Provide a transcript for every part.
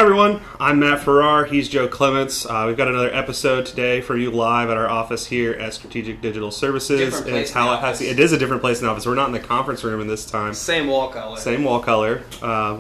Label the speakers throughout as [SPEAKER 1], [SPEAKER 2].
[SPEAKER 1] Hi everyone, I'm Matt Farrar, he's Joe Clements. We've got another episode today for you live at our office here at Strategic Digital Services in Tallahassee. It is a different place in the office. We're not in the conference room in this time.
[SPEAKER 2] Same wall color.
[SPEAKER 1] Same wall color.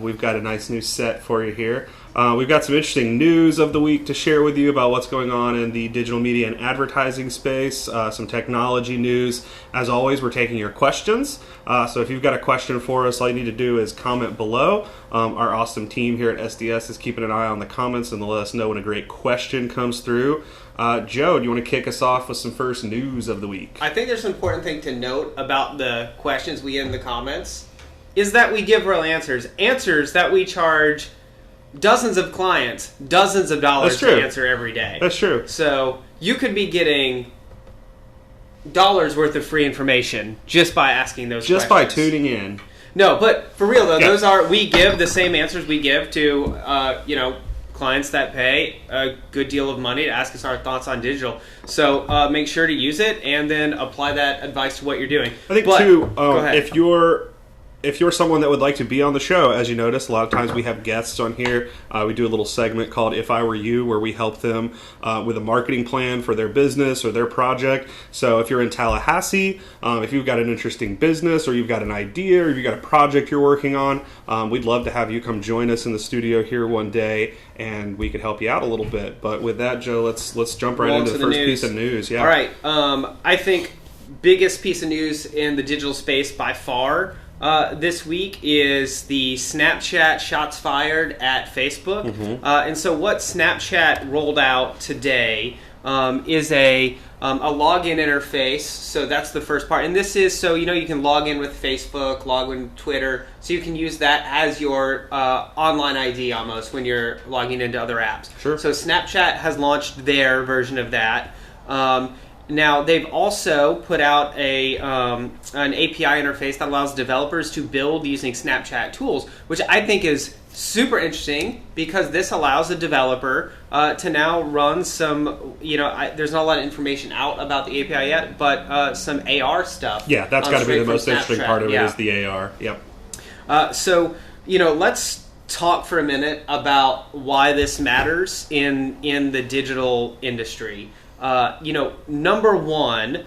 [SPEAKER 1] We've got a nice new set for you here. We've got some interesting news of the week to share with you about what's going on in the digital media and advertising space, some technology news. As always, we're taking your questions. So if you've got a question for us, all you need to do is comment below. Our awesome team here at SDS is keeping an eye on the comments and they'll let us know when a great question comes through. Joe, do you want to kick us off with some first news of the week?
[SPEAKER 2] I think there's an important thing to note about the questions we get in the comments is that we give real answers. Answers that we charge dozens of clients, dozens of dollars to answer every day.
[SPEAKER 1] That's true.
[SPEAKER 2] So you could be getting dollars worth of free information just by asking those questions.
[SPEAKER 1] Just by tuning in.
[SPEAKER 2] No, but for real though, we give the same answers we give to clients that pay a good deal of money to ask us our thoughts on digital. So make sure to use it and then apply that advice to what you're doing.
[SPEAKER 1] I think if you're someone that would like to be on the show, as you notice, a lot of times we have guests on here. We do a little segment called If I Were You, where we help them with a marketing plan for their business or their project. So if you're in Tallahassee, if you've got an interesting business or you've got an idea or you've got a project you're working on, we'd love to have you come join us in the studio here one day and we could help you out a little bit. But with that, Joe, let's jump right into the first piece of news. Yeah.
[SPEAKER 2] All right. I think biggest piece of news in the digital space by far this week is the Snapchat shots fired at Facebook. Mm-hmm. And so what Snapchat rolled out today is a login interface. So that's the first part. And this is so, you can log in with Facebook, log in with Twitter. So you can use that as your online ID almost when you're logging into other apps.
[SPEAKER 1] Sure.
[SPEAKER 2] So Snapchat has launched their version of that. Now, they've also put out an API interface that allows developers to build using Snapchat tools, which I think is super interesting because this allows a developer to now run some, there's not a lot of information out about the API yet, but some AR stuff.
[SPEAKER 1] Yeah, that's got to be the most interesting part of it is the AR. Yep.
[SPEAKER 2] So, let's talk for a minute about why this matters in the digital industry. Number one,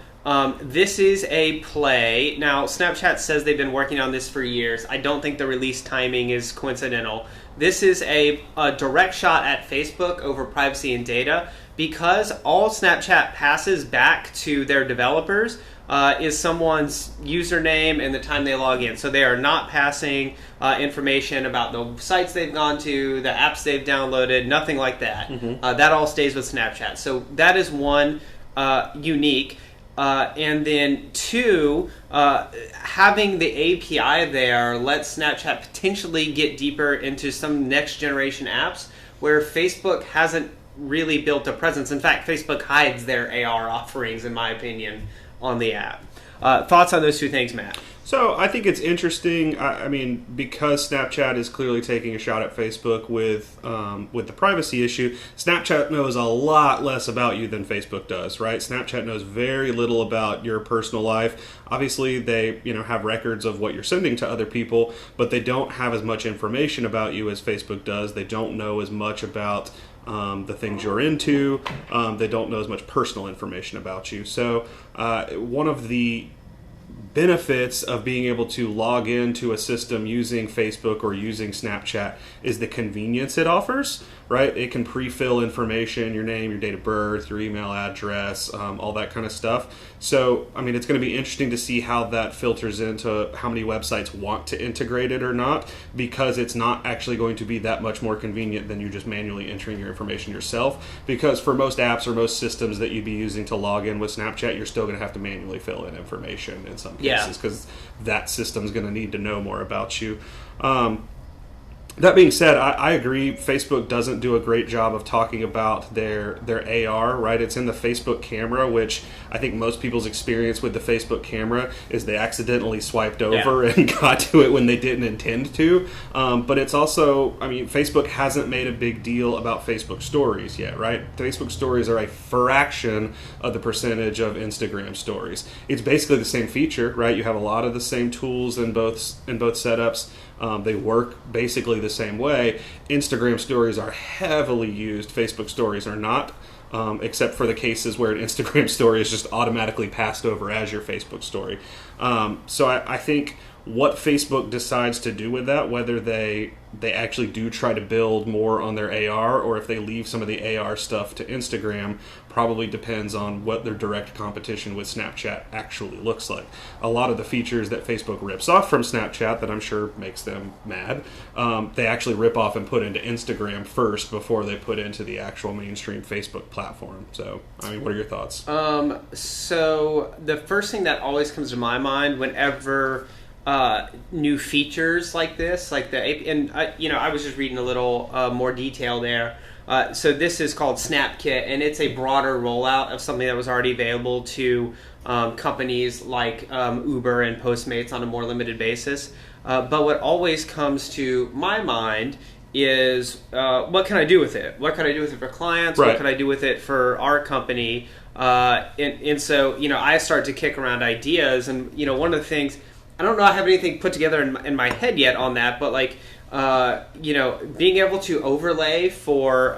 [SPEAKER 2] this is a play. Now, Snapchat says they've been working on this for years. I don't think the release timing is coincidental. This is a direct shot at Facebook over privacy and data because all Snapchat passes back to their developers is someone's username and the time they log in. So they are not passing information about the sites they've gone to, the apps they've downloaded, nothing like that. Mm-hmm. That all stays with Snapchat. So that is one unique. And then two, having the API there lets Snapchat potentially get deeper into some next generation apps where Facebook hasn't really built a presence. In fact, Facebook hides their AR offerings, in my opinion, on the app. Thoughts on those two things, Matt?
[SPEAKER 1] So I think it's interesting. I mean, because Snapchat is clearly taking a shot at Facebook with the privacy issue, Snapchat knows a lot less about you than Facebook does, right? Snapchat knows very little about your personal life. Obviously, they have records of what you're sending to other people, but they don't have as much information about you as Facebook does. They don't know as much about the things you're into. They don't know as much personal information about you. So one of the benefits of being able to log into a system using Facebook or using Snapchat is the convenience it offers, right? It can pre-fill information, your name, your date of birth, your email address, all that kind of stuff. So, I mean, it's going to be interesting to see how that filters into how many websites want to integrate it or not, because it's not actually going to be that much more convenient than you just manually entering your information yourself. Because for most apps or most systems that you'd be using to log in with Snapchat, you're still going to have to manually fill in information in some cases, because that system's going to need to know more about you. That being said, I agree Facebook doesn't do a great job of talking about their AR, right? It's in the Facebook camera, which I think most people's experience with the Facebook camera is they accidentally swiped over and got to it when they didn't intend to. But it's also, I mean, Facebook hasn't made a big deal about Facebook stories yet, right? Facebook stories are a fraction of the percentage of Instagram stories. It's basically the same feature, right? You have a lot of the same tools in both setups. They work basically the same way. Instagram stories are heavily used. Facebook stories are not. Except for the cases where an Instagram story is just automatically passed over as your Facebook story. So I think what Facebook decides to do with that, whether they actually do try to build more on their AR or if they leave some of the AR stuff to Instagram, probably depends on what their direct competition with Snapchat actually looks like. A lot of the features that Facebook rips off from Snapchat that I'm sure makes them mad, they actually rip off and put into Instagram first before they put into the actual mainstream Facebook platform. So, I mean, what are your thoughts?
[SPEAKER 2] So the first thing that always comes to my mind whenever new features like this, like I was just reading a little more detail there. So this is called SnapKit, and it's a broader rollout of something that was already available to companies like Uber and Postmates on a more limited basis. But what always comes to my mind is what can I do with it? What can I do with it for clients?
[SPEAKER 1] Right.
[SPEAKER 2] What can I do with it for our company? And so, I start to kick around ideas, and one of the things, I don't know I have anything put together in my head yet on that, but being able to overlay for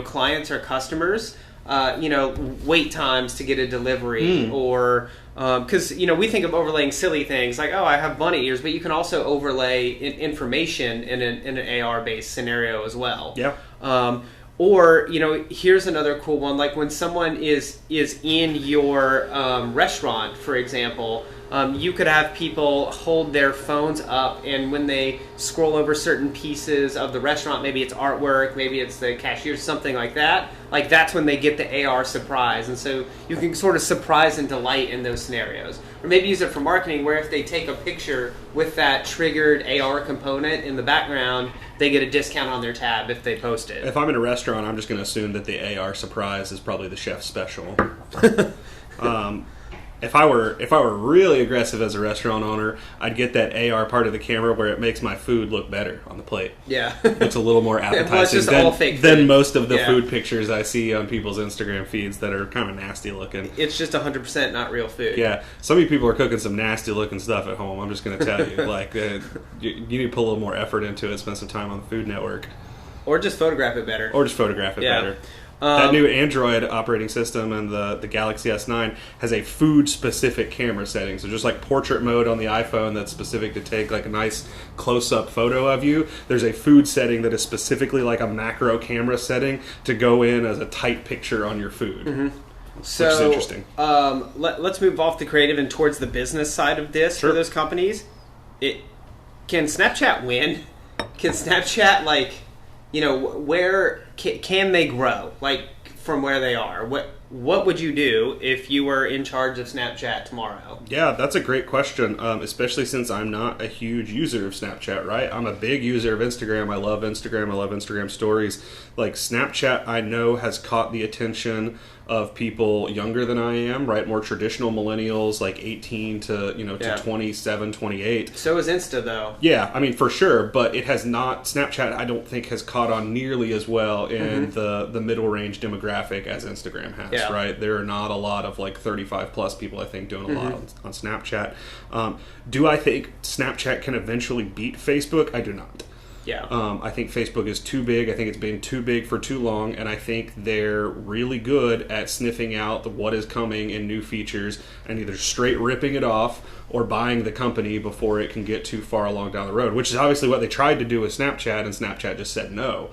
[SPEAKER 2] clients or customers, wait times to get a delivery, or because we think of overlaying silly things like, oh, I have bunny ears, but you can also overlay information in an AR based scenario as well.
[SPEAKER 1] Yeah.
[SPEAKER 2] Or here's another cool one, like when someone is in your restaurant, for example. You could have people hold their phones up, and when they scroll over certain pieces of the restaurant, maybe it's artwork, maybe it's the cashier, something like that, like that's when they get the AR surprise. And so you can sort of surprise and delight in those scenarios. Or maybe use it for marketing, where if they take a picture with that triggered AR component in the background, they get a discount on their tab if they post it.
[SPEAKER 1] If I'm in a restaurant, I'm just going to assume that the AR surprise is probably the chef's special. If I were really aggressive as a restaurant owner, I'd get that AR part of the camera where it makes my food look better on the plate.
[SPEAKER 2] Yeah.
[SPEAKER 1] It's a little more appetizing
[SPEAKER 2] Well, it's just all fake food.
[SPEAKER 1] than most of the food pictures I see on people's Instagram feeds that are kind of nasty looking.
[SPEAKER 2] It's just 100% not real food.
[SPEAKER 1] Yeah. Some of you people are cooking some nasty looking stuff at home. I'm just going to tell you. You need to put a little more effort into it, spend some time on the Food Network.
[SPEAKER 2] Or just photograph it better.
[SPEAKER 1] Better. That new Android operating system and the Galaxy S9 has a food-specific camera setting. So just like portrait mode on the iPhone that's specific to take like a nice close-up photo of you, there's a food setting that is specifically like a macro camera setting to go in as a tight picture on your food.
[SPEAKER 2] Mm-hmm. So,
[SPEAKER 1] which is interesting.
[SPEAKER 2] Let's move off the creative and towards the business side of this for those companies. Can Snapchat win? Can Snapchat, where can they grow, from where they are? What would you do if you were in charge of Snapchat tomorrow?
[SPEAKER 1] Yeah, that's a great question, especially since I'm not a huge user of Snapchat, right? I'm a big user of Instagram. I love Instagram. I love Instagram stories. Snapchat, I know, has caught the attention of people younger than I am, right? More traditional millennials, 18 to 27, 28.
[SPEAKER 2] So is Insta, though.
[SPEAKER 1] Yeah, I mean, for sure, but it has not, Snapchat, I don't think, has caught on nearly as well in the middle range demographic as Instagram has, right? There are not a lot of 35 plus people, I think, doing a lot on Snapchat. Do I think Snapchat can eventually beat Facebook? I do not.
[SPEAKER 2] Yeah.
[SPEAKER 1] I think Facebook is too big. I think it's been too big for too long, and I think they're really good at sniffing out what is coming in new features and either straight ripping it off or buying the company before it can get too far along down the road, which is obviously what they tried to do with Snapchat, and Snapchat just said no.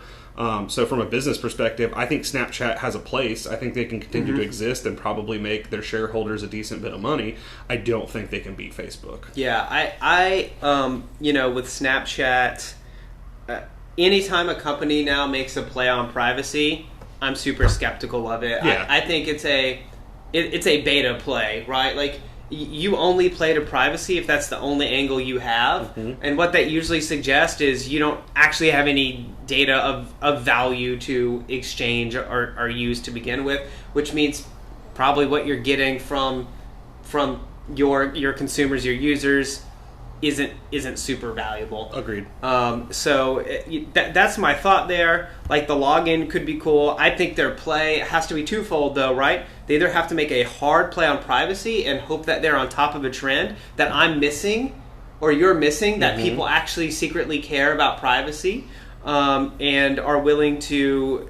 [SPEAKER 1] So from a business perspective, I think Snapchat has a place. I think they can continue to exist and probably make their shareholders a decent bit of money. I don't think they can beat Facebook.
[SPEAKER 2] Yeah, I with Snapchat, anytime a company now makes a play on privacy, I'm super skeptical of it.
[SPEAKER 1] Yeah.
[SPEAKER 2] I think it's a beta play, right? You only play to privacy if that's the only angle you have. And what that usually suggests is you don't actually have any data of value to exchange or use to begin with, which means probably what you're getting from your consumers, your users, isn't super valuable.
[SPEAKER 1] Agreed.
[SPEAKER 2] So that's my thought there. The login could be cool. I think their play has to be twofold, though, right? They either have to make a hard play on privacy and hope that they're on top of a trend that I'm missing, or you're missing that people actually secretly care about privacy, and are willing to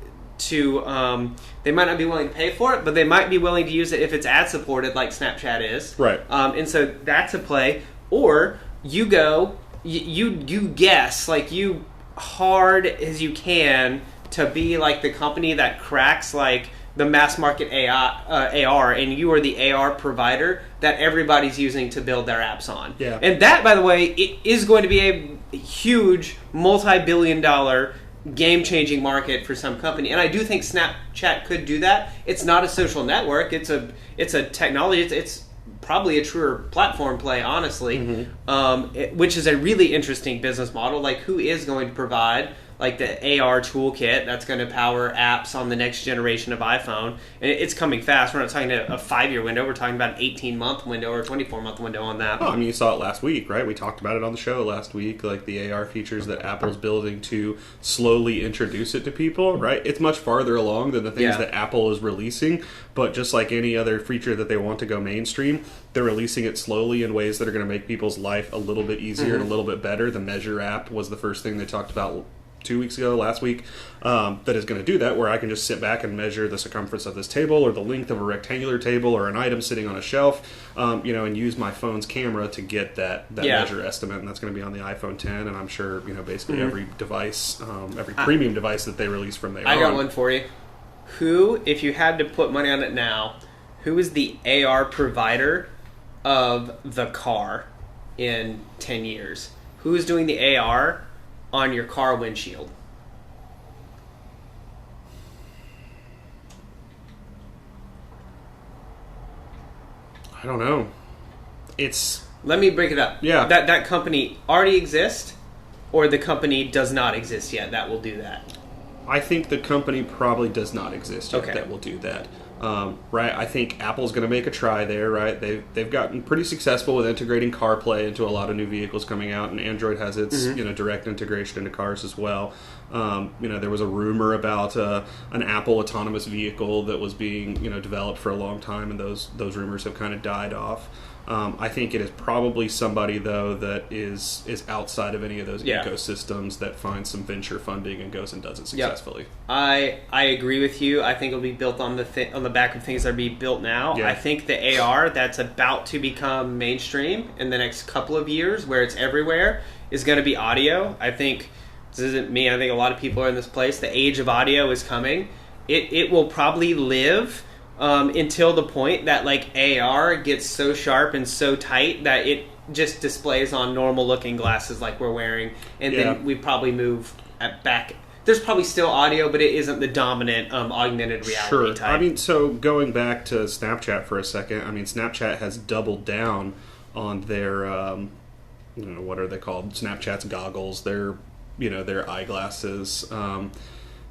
[SPEAKER 2] they might not be willing to pay for it, but they might be willing to use it if it's ad supported, like Snapchat is.
[SPEAKER 1] Right.
[SPEAKER 2] And so that's a play. Or you go, you guess, like, you hard as you can to be like the company that cracks like the mass market AR, and you are the AR provider that everybody's using to build their apps on.
[SPEAKER 1] Yeah.
[SPEAKER 2] And that, by the way, it is going to be a huge multi-billion-dollar game-changing market for some company, and I do think Snapchat could do that. It's not a social network; it's a technology. It's probably a truer platform play, honestly, which is a really interesting business model. Like, who is going to provide like the AR toolkit that's going to power apps on the next generation of iPhone? And it's coming fast. We're not talking a 5-year window. We're talking about an 18-month window or a 24-month window on that.
[SPEAKER 1] Oh, I mean, you saw it last week, right? We talked about it on the show last week, like the AR features that Apple's building to slowly introduce it to people, right? It's much farther along than the things that Apple is releasing, but just like any other feature that they want to go mainstream, they're releasing it slowly in ways that are going to make people's life a little bit easier and a little bit better. The Measure app was the first thing they talked about 2 weeks ago, last week, that is going to do that, where I can just sit back and measure the circumference of this table or the length of a rectangular table or an item sitting on a shelf, and use my phone's camera to get that measure estimate, and that's going to be on the iPhone 10, and I'm sure, basically every device, every premium device that they release from there
[SPEAKER 2] I got one for you. Who, if you had to put money on it now, who is the AR provider of the car in 10 years? Who is doing the AR on your car windshield?
[SPEAKER 1] I don't know.
[SPEAKER 2] Let me break it up.
[SPEAKER 1] Yeah.
[SPEAKER 2] That company already exists, or the company does not exist yet that will do that?
[SPEAKER 1] I think the company probably does not exist yet that will do that. Right, I think Apple's going to make a try there. Right, they've gotten pretty successful with integrating CarPlay into a lot of new vehicles coming out, and Android has its direct integration into cars as well. There was a rumor about an Apple autonomous vehicle that was being developed for a long time, and those rumors have kind of died off. I think it is probably somebody, though, that is outside of any of those ecosystems that finds some venture funding and goes and does it successfully.
[SPEAKER 2] I agree with you. I think it'll be built on the back of things that are being built now.
[SPEAKER 1] Yeah.
[SPEAKER 2] I think the AR that's about to become mainstream in the next couple of years, where it's everywhere, is going to be audio. I think this isn't me. I think a lot of people are in this place. The age of audio is coming. It will probably live until the point that like AR gets so sharp and so tight that it just displays on normal looking glasses like we're wearing, and then we probably move back. There's probably still audio, but it isn't the dominant augmented reality type.
[SPEAKER 1] I mean, so going back to Snapchat for a second, I mean, Snapchat has doubled down on their what are they called? Snapchat's goggles, their eyeglasses.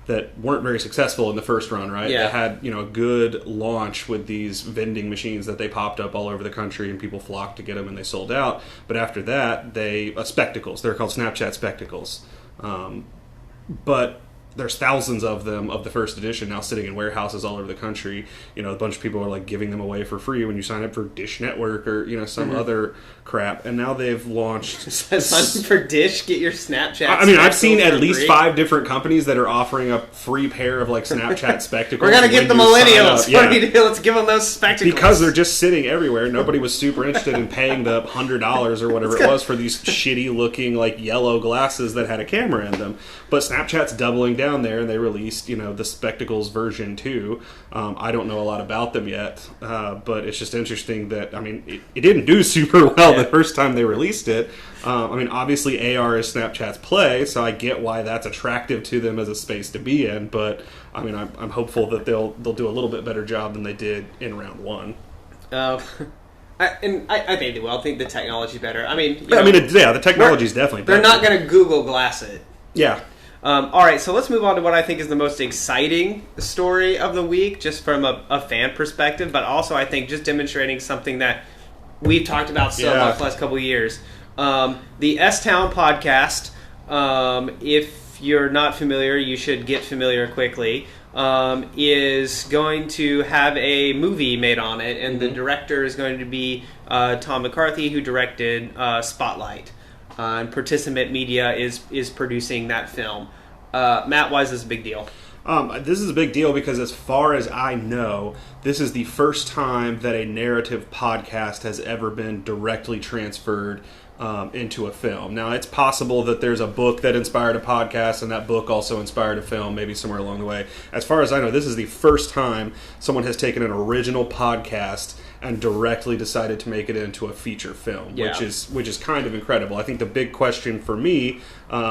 [SPEAKER 1] That weren't very successful in the first run, right?
[SPEAKER 2] Yeah.
[SPEAKER 1] They had, a good launch with these vending machines that they popped up all over the country, and people flocked to get them, and they sold out. But after that, spectacles. They're called Snapchat spectacles. But there's thousands of them of the first edition now sitting in warehouses all over the country. A bunch of people are like giving them away for free when you sign up for Dish Network or some other crap. And now they've launched
[SPEAKER 2] sign for Dish, get your Snapchat.
[SPEAKER 1] I mean, I've seen at least 5 different companies that are offering a free pair of like Snapchat spectacles.
[SPEAKER 2] We're gonna get the millennials. What do you do? Let's give them those spectacles
[SPEAKER 1] because they're just sitting everywhere. Nobody was super interested in paying the $100 or whatever it was for these shitty looking like yellow glasses that had a camera in them. But Snapchat's doubling down there, and they released the spectacles version 2. I don't know a lot about them yet, but it's just interesting that it didn't do super well the first time they released it. Obviously AR is Snapchat's play, so I get why that's attractive to them as a space to be in. But I'm hopeful that they'll do a little bit better job than they did in round 1.
[SPEAKER 2] I think they will. I think the technology's better.
[SPEAKER 1] The technology's definitely better.
[SPEAKER 2] They're not going to Google Glass it.
[SPEAKER 1] Yeah.
[SPEAKER 2] All right, so let's move on to what I think is the most exciting story of the week, just from a fan perspective, but also I think just demonstrating something that we've talked about so much the last couple of years. The S-Town podcast, if you're not familiar, you should get familiar quickly. is going to have a movie made on it, and the director is going to be Tom McCarthy, who directed Spotlight. And Participant Media is producing that film. Matt, why is this a big deal?
[SPEAKER 1] This is a big deal because, as far as I know, this is the first time that a narrative podcast has ever been directly transferred into a film. Now, it's possible that there's a book that inspired a podcast, and that book also inspired a film, maybe somewhere along the way. As far as I know, this is the first time someone has taken an original podcast and directly decided to make it into a feature film, which is kind of incredible. I think the big question for me,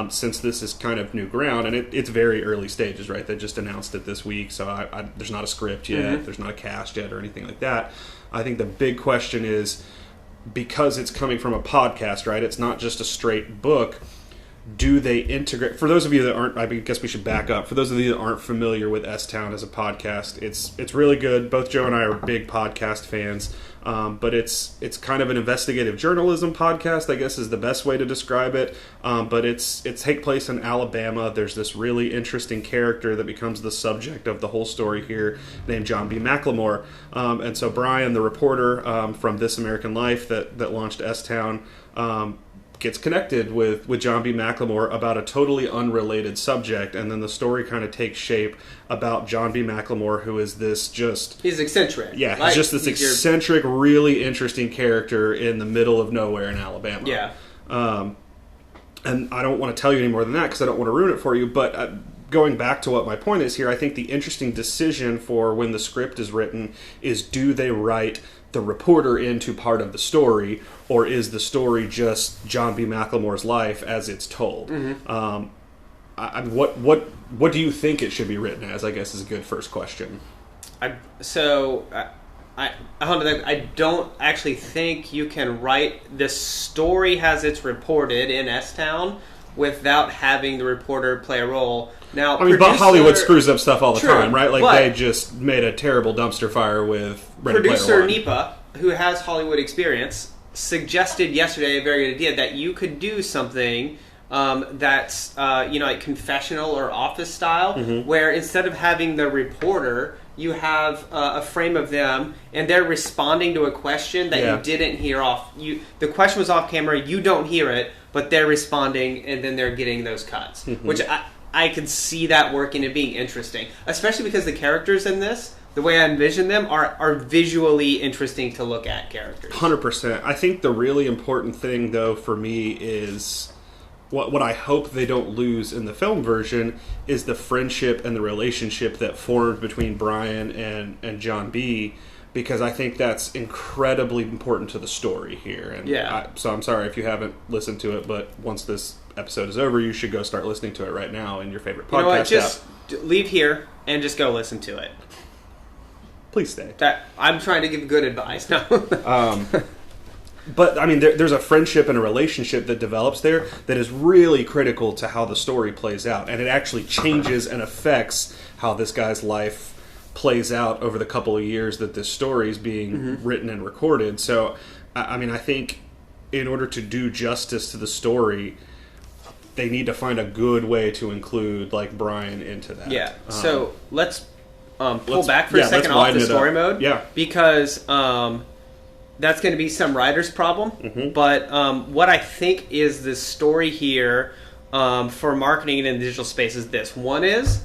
[SPEAKER 1] since this is kind of new ground, and it's very early stages, right? They just announced it this week, so there's not a script yet, there's not a cast yet or anything like that. I think the big question is, because it's coming from a podcast, right? It's not just a straight book. Do they integrate? For those of you that aren't, I guess we should back up. For those of you that aren't familiar with S-Town as a podcast, it's really good. Both Joe and I are big podcast fans, but it's kind of an investigative journalism podcast, I guess is the best way to describe it. But it takes place in Alabama. There's this really interesting character that becomes the subject of the whole story here, named John B. McLemore. And so Brian, the reporter from This American Life that launched S-Town, gets connected with John B. McLemore about a totally unrelated subject, and then the story kind of takes shape about John B. McLemore, who is
[SPEAKER 2] he's eccentric.
[SPEAKER 1] Yeah, he's just this eccentric, really interesting character in the middle of nowhere in Alabama.
[SPEAKER 2] Yeah.
[SPEAKER 1] And I don't want to tell you any more than that because I don't want to ruin it for you, but going back to what my point is here, I think the interesting decision for when the script is written is, do they write the reporter into part of the story, or is the story just John B. McLemore's life as it's told? What do you think it should be written as, I guess, is a good first question.
[SPEAKER 2] I don't actually think you can write the story as it's reported in S-Town without having the reporter play a role. Now,
[SPEAKER 1] but Hollywood screws up stuff all the
[SPEAKER 2] True,
[SPEAKER 1] time, right? Like, they just made a terrible dumpster fire with Ready Player
[SPEAKER 2] Producer
[SPEAKER 1] One.
[SPEAKER 2] Nipa, who has Hollywood experience, suggested yesterday a very good idea that you could do something that's like confessional or office style, where instead of having the reporter, you have a frame of them, and they're responding to a question that you didn't hear off. The question was off camera, you don't hear it, but they're responding, and then they're getting those cuts, which I could see that working and being interesting, especially because the characters in this, the way I envision them, are visually interesting to look at characters.
[SPEAKER 1] 100%. I think the really important thing, though, for me is what I hope they don't lose in the film version is the friendship and the relationship that formed between Brian and John B., because I think that's incredibly important to the story here. And so I'm sorry if you haven't listened to it, but once this episode is over, you should go start listening to it right now in your favorite podcast
[SPEAKER 2] app. You know what? Just
[SPEAKER 1] app.
[SPEAKER 2] Leave here and just go listen to it.
[SPEAKER 1] Please stay.
[SPEAKER 2] I'm trying to give good advice. No.
[SPEAKER 1] But, I mean, there's a friendship and a relationship that develops there that is really critical to how the story plays out. And it actually changes and affects how this guy's life plays out over the couple of years that this story is being written and recorded. So, I mean, I think in order to do justice to the story, they need to find a good way to include, like, Brian into that.
[SPEAKER 2] Yeah. So let's pull back for a second off the story mode.
[SPEAKER 1] Yeah.
[SPEAKER 2] Because that's going to be some writer's problem. But what I think is the story here for marketing in the digital space is this. One is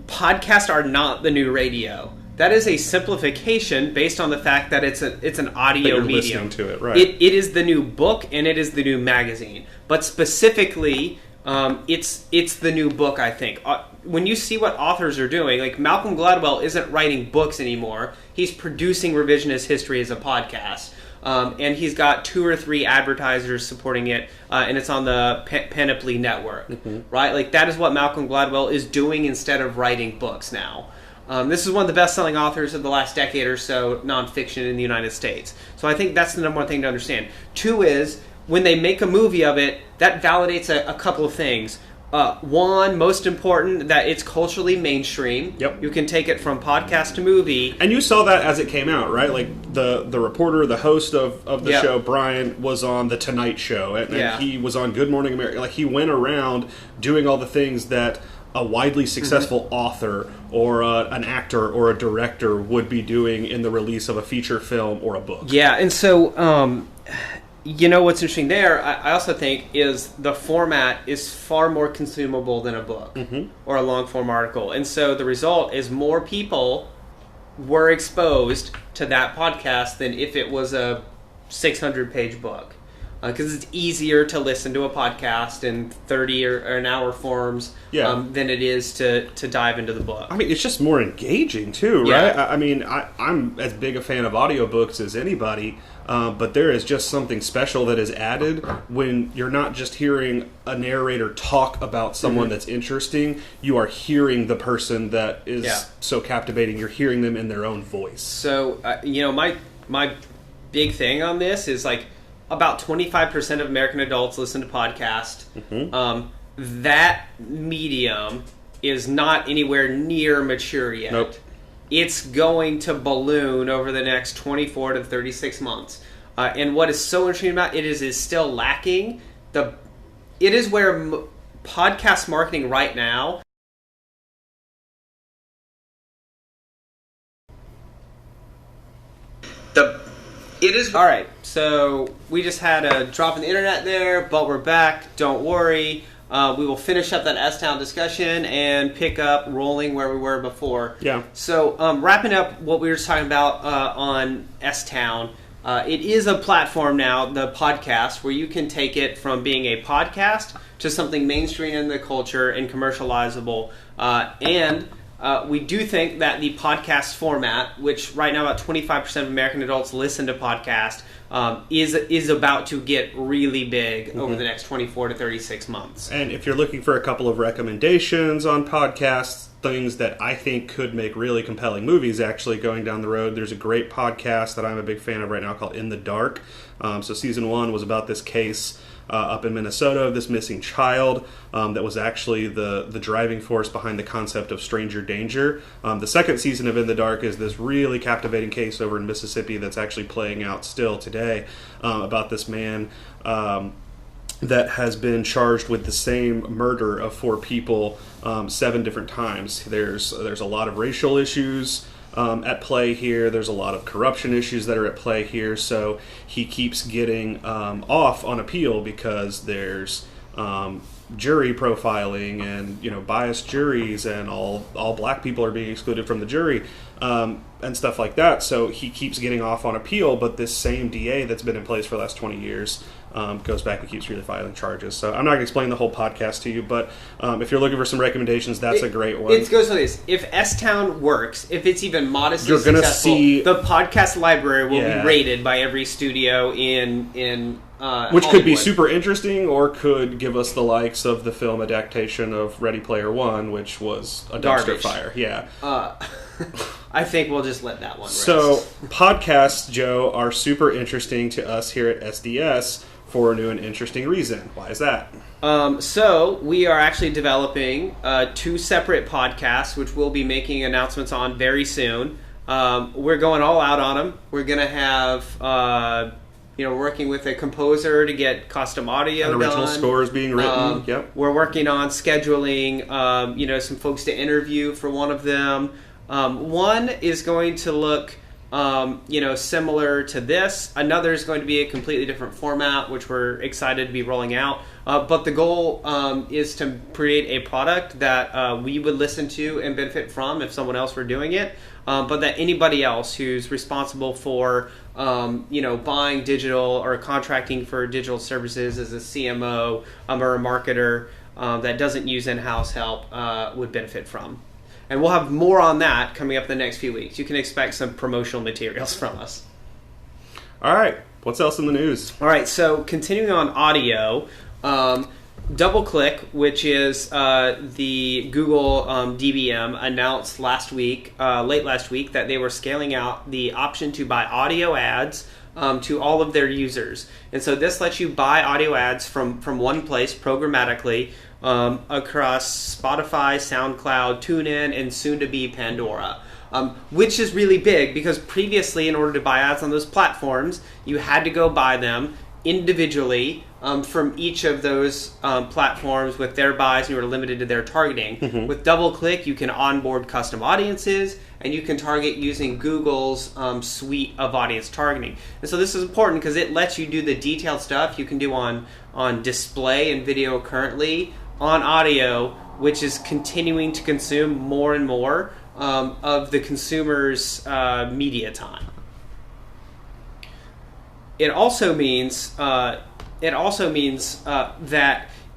[SPEAKER 2] podcasts are not the new radio. That is a simplification based on the fact that it's an audio medium.
[SPEAKER 1] Listening to it, right?
[SPEAKER 2] It is the new book and it is the new magazine. But specifically, it's the new book. I think when you see what authors are doing, like Malcolm Gladwell isn't writing books anymore. He's producing revisionist history as a podcast. And he's got 2 or 3 advertisers supporting it, and it's on the Panoply Network, right? Like, that is what Malcolm Gladwell is doing instead of writing books now. This is one of the best-selling authors of the last decade or so, nonfiction in the United States. So I think that's the number one thing to understand. 2 is, when they make a movie of it, that validates a couple of things. One, most important, that it's culturally mainstream.
[SPEAKER 1] Yep.
[SPEAKER 2] You can take it from podcast to movie.
[SPEAKER 1] And you saw that as it came out, right? Like, the reporter, the host of the show, Brian, was on The Tonight Show. And he was on Good Morning America. Like, he went around doing all the things that a widely successful author or an actor or a director would be doing in the release of a feature film or a book.
[SPEAKER 2] Yeah, and so what's interesting there, I also think, is the format is far more consumable than a book or a long form article, and so the result is more people were exposed to that podcast than if it was a 600-page book. Because it's easier to listen to a podcast in 30 or an hour forms than it is to dive into the book.
[SPEAKER 1] I mean, it's just more engaging, too, right? I mean, I'm as big a fan of audiobooks as anybody, but there is just something special that is added when you're not just hearing a narrator talk about someone that's interesting. You are hearing the person that is so captivating. You're hearing them in their own voice. So,
[SPEAKER 2] my big thing on this is, like, about 25% of American adults listen to podcasts. That medium is not anywhere near mature yet.
[SPEAKER 1] Nope.
[SPEAKER 2] It's going to balloon over the next 24 to 36 months. And what is so interesting about it is still lacking. It is where podcast marketing right now all right, so we just had a drop in the internet there, but we're back. Don't worry. We will finish up that S-Town discussion and pick up rolling where we were before.
[SPEAKER 1] Yeah.
[SPEAKER 2] So wrapping up what we were just talking about on S-Town, it is a platform now, the podcast, where you can take it from being a podcast to something mainstream in the culture and commercializable. We do think that the podcast format, which right now about 25% of American adults listen to podcasts, is about to get really big over the next 24 to 36 months.
[SPEAKER 1] And if you're looking for a couple of recommendations on podcasts, things that I think could make really compelling movies actually going down the road, there's a great podcast that I'm a big fan of right now called In the Dark. So season 1 was about this case up in Minnesota of this missing child that was actually the driving force behind the concept of stranger danger. The second season of In the Dark is this really captivating case over in Mississippi that's actually playing out still today about this man that has been charged with the same murder of 4 people 7 different times. There's a lot of racial issues at play here. There's a lot of corruption issues that are at play here. So he keeps getting off on appeal because there's jury profiling and biased juries, and all black people are being excluded from the jury and stuff like that. So he keeps getting off on appeal, but this same DA that's been in place for the last 20 years goes back and keeps really filing charges. So I'm not going to explain the whole podcast to you, but if you're looking for some recommendations, that's a great one.
[SPEAKER 2] It goes like this. If S-Town works, if it's even modestly
[SPEAKER 1] you're gonna
[SPEAKER 2] successful,
[SPEAKER 1] see
[SPEAKER 2] the podcast library will be rated by every studio in
[SPEAKER 1] which
[SPEAKER 2] Hollywood.
[SPEAKER 1] could be super interesting, or could give us the likes of the film adaptation of Ready Player One, which was a dumpster fire. Yeah.
[SPEAKER 2] I think we'll just let that one rest.
[SPEAKER 1] So podcasts, Joe, are super interesting to us here at SDS for a new and interesting reason. Why is that?
[SPEAKER 2] So we are actually developing 2 separate podcasts, which we'll be making announcements on very soon. We're going all out on them. We're going to have working with a composer to get custom audio
[SPEAKER 1] and original
[SPEAKER 2] done.
[SPEAKER 1] scores being written. Yep.
[SPEAKER 2] We're working on scheduling some folks to interview for one of them. One is going to look similar to this. Another is going to be a completely different format, which we're excited to be rolling out. But the goal is to create a product that we would listen to and benefit from if someone else were doing it, but that anybody else who's responsible for buying digital or contracting for digital services as a CMO or a marketer that doesn't use in-house help would benefit from. And we'll have more on that coming up the next few weeks. You can expect some promotional materials from us.
[SPEAKER 1] All right. What's else in the news?
[SPEAKER 2] All right. So continuing on audio, DoubleClick, which is the Google DBM, announced late last week, that they were scaling out the option to buy audio ads to all of their users. And so this lets you buy audio ads from one place programmatically across Spotify, SoundCloud, TuneIn, and soon-to-be Pandora. Which is really big because previously, in order to buy ads on those platforms, you had to go buy them individually from each of those platforms with their buys, and you are limited to their targeting. With DoubleClick, you can onboard custom audiences, and you can target using Google's suite of audience targeting. And so this is important because it lets you do the detailed stuff you can do on display and video currently, on audio, which is continuing to consume more and more of the consumer's media time. It also means that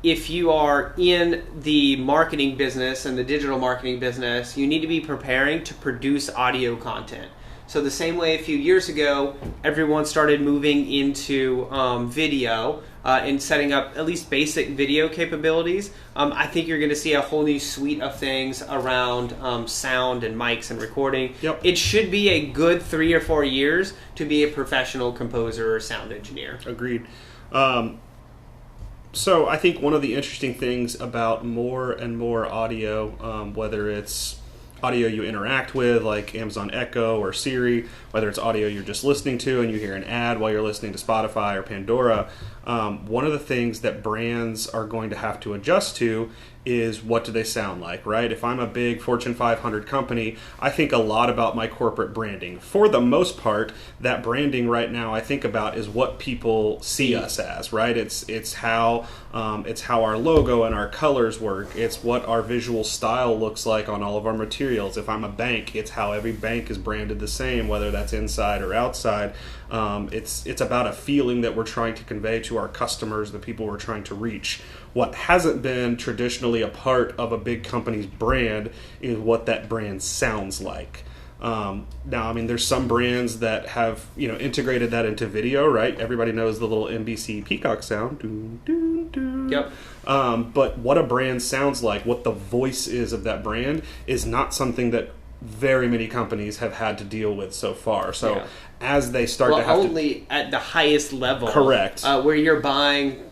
[SPEAKER 2] if you are in the marketing business and the digital marketing business, you need to be preparing to produce audio content. So the same way a few years ago, everyone started moving into video and setting up at least basic video capabilities, I think you're going to see a whole new suite of things around sound and mics and recording.
[SPEAKER 1] Yep.
[SPEAKER 2] It should be a good 3 or 4 years to be a professional composer or sound engineer.
[SPEAKER 1] Agreed. So I think one of the interesting things about more and more audio, whether it's audio you interact with, like Amazon Echo or Siri, whether it's audio you're just listening to and you hear an ad while you're listening to Spotify or Pandora, one of the things that brands are going to have to adjust to is what do they sound like, right? If I'm a big Fortune 500 company, I think a lot about my corporate branding. For the most part, that branding right now I think about is what people see us as, right? It's how our logo and our colors work. It's what our visual style looks like on all of our materials. If I'm a bank, it's how every bank is branded the same, whether that's inside or outside. It's about a feeling that we're trying to convey to our customers, the people we're trying to reach. What hasn't been traditionally a part of a big company's brand is what that brand sounds like. Now, I mean, there's some brands that have integrated that into video, right? Everybody knows the little NBC Peacock sound. Doo, doo, doo.
[SPEAKER 2] Yep.
[SPEAKER 1] But what a brand sounds like, what the voice is of that brand, is not something that very many companies have had to deal with so far. So as they start to have
[SPEAKER 2] only at the highest level.
[SPEAKER 1] Correct.
[SPEAKER 2] Where you're buying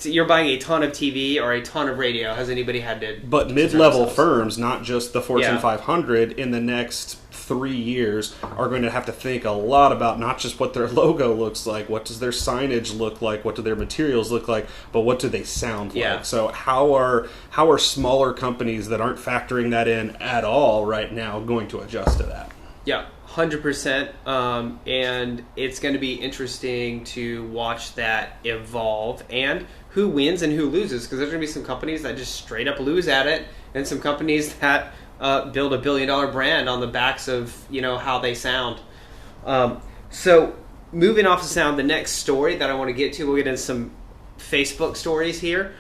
[SPEAKER 2] you're buying a ton of TV or a ton of radio. Has anybody had to?
[SPEAKER 1] But mid-level firms, not just the Fortune 500, in the next 3 years are going to have to think a lot about not just what their logo looks like, what does their signage look like, what do their materials look like, but what do they sound like. So how are smaller companies that aren't factoring that in at all right now going to adjust to that?
[SPEAKER 2] Yeah, 100%. And it's going to be interesting to watch that evolve and who wins and who loses, because there's going to be some companies that just straight up lose at it and some companies that build $1 billion brand on the backs of how they sound. So moving off of sound, the next story that I want to get to, we'll get into some Facebook stories here,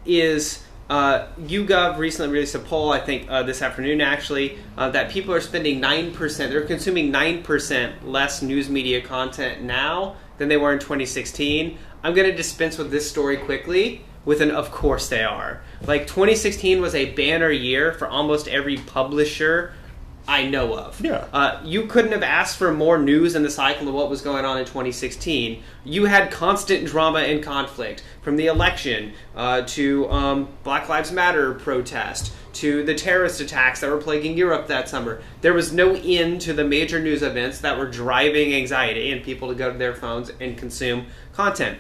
[SPEAKER 2] is YouGov recently released a poll, I think this afternoon actually, that people are spending 9%, they're consuming 9% less news media content now than they were in 2016. I'm going to dispense with this story quickly with an of course they are. Like 2016 was a banner year for almost every publisher I know of.
[SPEAKER 1] Yeah.
[SPEAKER 2] You couldn't have asked for more news in the cycle of what was going on in 2016. You had constant drama and conflict, from the election to Black Lives Matter protest to the terrorist attacks that were plaguing Europe that summer. There was no end to the major news events that were driving anxiety and people to go to their phones and consume content.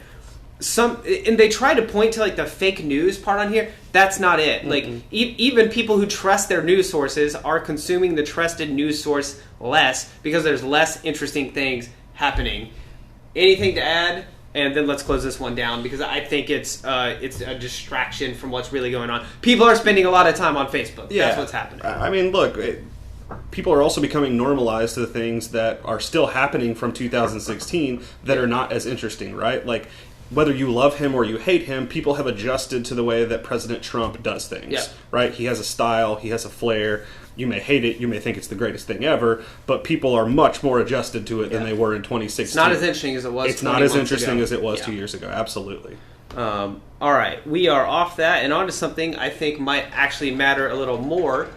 [SPEAKER 2] And they try to point to like the fake news part on here. That's not it. Mm-hmm. Like even people who trust their news sources are consuming the trusted news source less because there's less interesting things happening. Anything to add? And then let's close this one down because I think it's a distraction from what's really going on. People are spending a lot of time on Facebook.
[SPEAKER 1] Yeah.
[SPEAKER 2] That's what's happening.
[SPEAKER 1] I mean, look, people are also becoming normalized to the things that are still happening from 2016 that are not as interesting, right? Like, whether you love him or you hate him, people have adjusted to the way that President Trump does things, right? He has a style, he has a flair. You may hate it, you may think it's the greatest thing ever, but people are much more adjusted to it than they were in 2016.
[SPEAKER 2] It's not as interesting as it was.
[SPEAKER 1] It's not as interesting as it was 2 years ago, absolutely.
[SPEAKER 2] All right, we are off that and on to something I think might actually matter a little more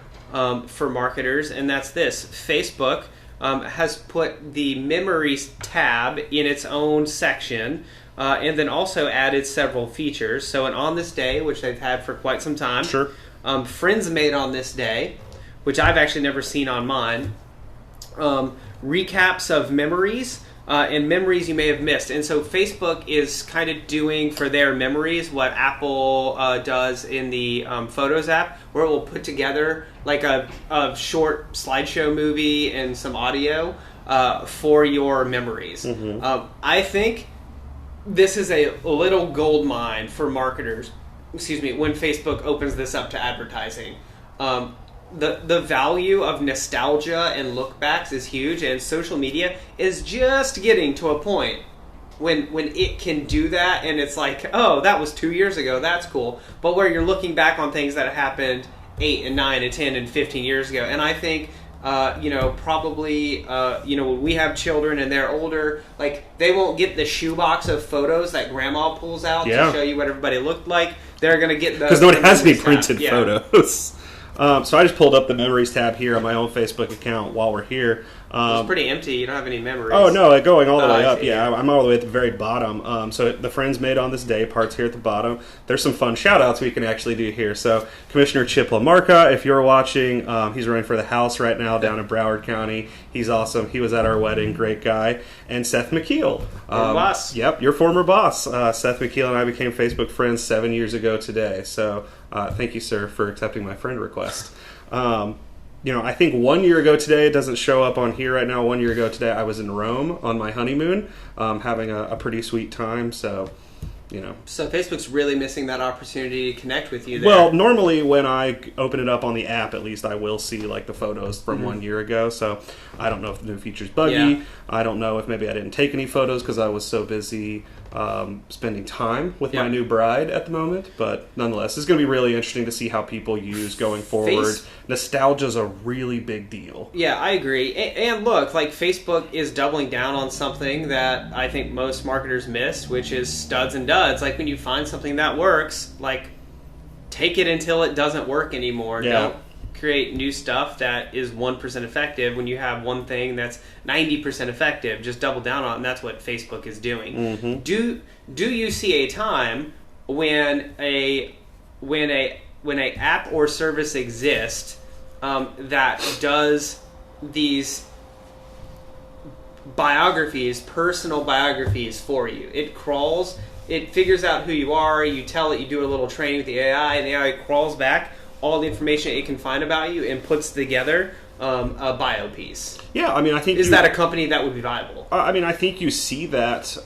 [SPEAKER 2] for marketers, and that's this. Facebook has put the Memories tab in its own section, and then also added several features. So an On This Day, which they've had for quite some time.
[SPEAKER 1] Sure.
[SPEAKER 2] Friends Made on This Day, which I've actually never seen on mine. Recaps of memories, and memories you may have missed. And so Facebook is kind of doing for their memories what Apple does in the Photos app, where it will put together like a short slideshow movie and some audio for your memories. I think this is a little gold mine for marketers, when Facebook opens this up to advertising. The value of nostalgia and lookbacks is huge, and social media is just getting to a point when it can do that, and it's like, oh, that was 2 years ago, that's cool. But where you're looking back on things that happened 8 and 9 and 10 and 15 years ago, and I think probably when we have children and they're older, like they won't get the shoebox of photos that grandma pulls out to show you what everybody looked like. They're going to get the,
[SPEAKER 1] because no one has any printed photos. So I just pulled up the Memories tab here on my own Facebook account while we're here.
[SPEAKER 2] It's pretty empty. You don't have any memories.
[SPEAKER 1] Oh, no, going all the way up. Yeah, I'm all the way at the very bottom. So the Friends Made on This Day, parts here at the bottom. There's some fun shout-outs we can actually do here. So Commissioner Chip LaMarca, if you're watching, he's running for the House right now down in Broward County. He's awesome. He was at our wedding. Great guy. And Seth McKeel.
[SPEAKER 2] Boss.
[SPEAKER 1] Yep, your former boss. Seth McKeel and I became Facebook friends 7 years ago today. So thank you, sir, for accepting my friend request. I think 1 year ago today, it doesn't show up on here right now. 1 year ago today, I was in Rome on my honeymoon, having a pretty sweet time. So,
[SPEAKER 2] So Facebook's really missing that opportunity to connect with you there.
[SPEAKER 1] Well, normally when I open it up on the app, at least I will see like the photos from 1 year ago. So I don't know if the new feature's buggy.
[SPEAKER 2] Yeah.
[SPEAKER 1] I don't know if maybe I didn't take any photos because I was so busy spending time with my new bride at the moment. But nonetheless, it's going to be really interesting to see how people use going forward. Nostalgia's a really big deal.
[SPEAKER 2] Yeah, I agree. And look, like Facebook is doubling down on something that I think most marketers miss, which is studs and duds. Like when you find something that works, like take it until it doesn't work anymore.
[SPEAKER 1] Yeah.
[SPEAKER 2] Don't create new stuff that is 1% effective when you have one thing that's 90% effective. Just double down on it, and that's what Facebook is doing. Do you see a time when a app or service exists that does these biographies, personal biographies for you? It crawls, it figures out who you are, you tell it, you do a little training with the AI, and the AI crawls back all the information it can find about you and puts together a bio piece.
[SPEAKER 1] Yeah, I mean, I think...
[SPEAKER 2] Is that a company that would be viable?
[SPEAKER 1] I think you see that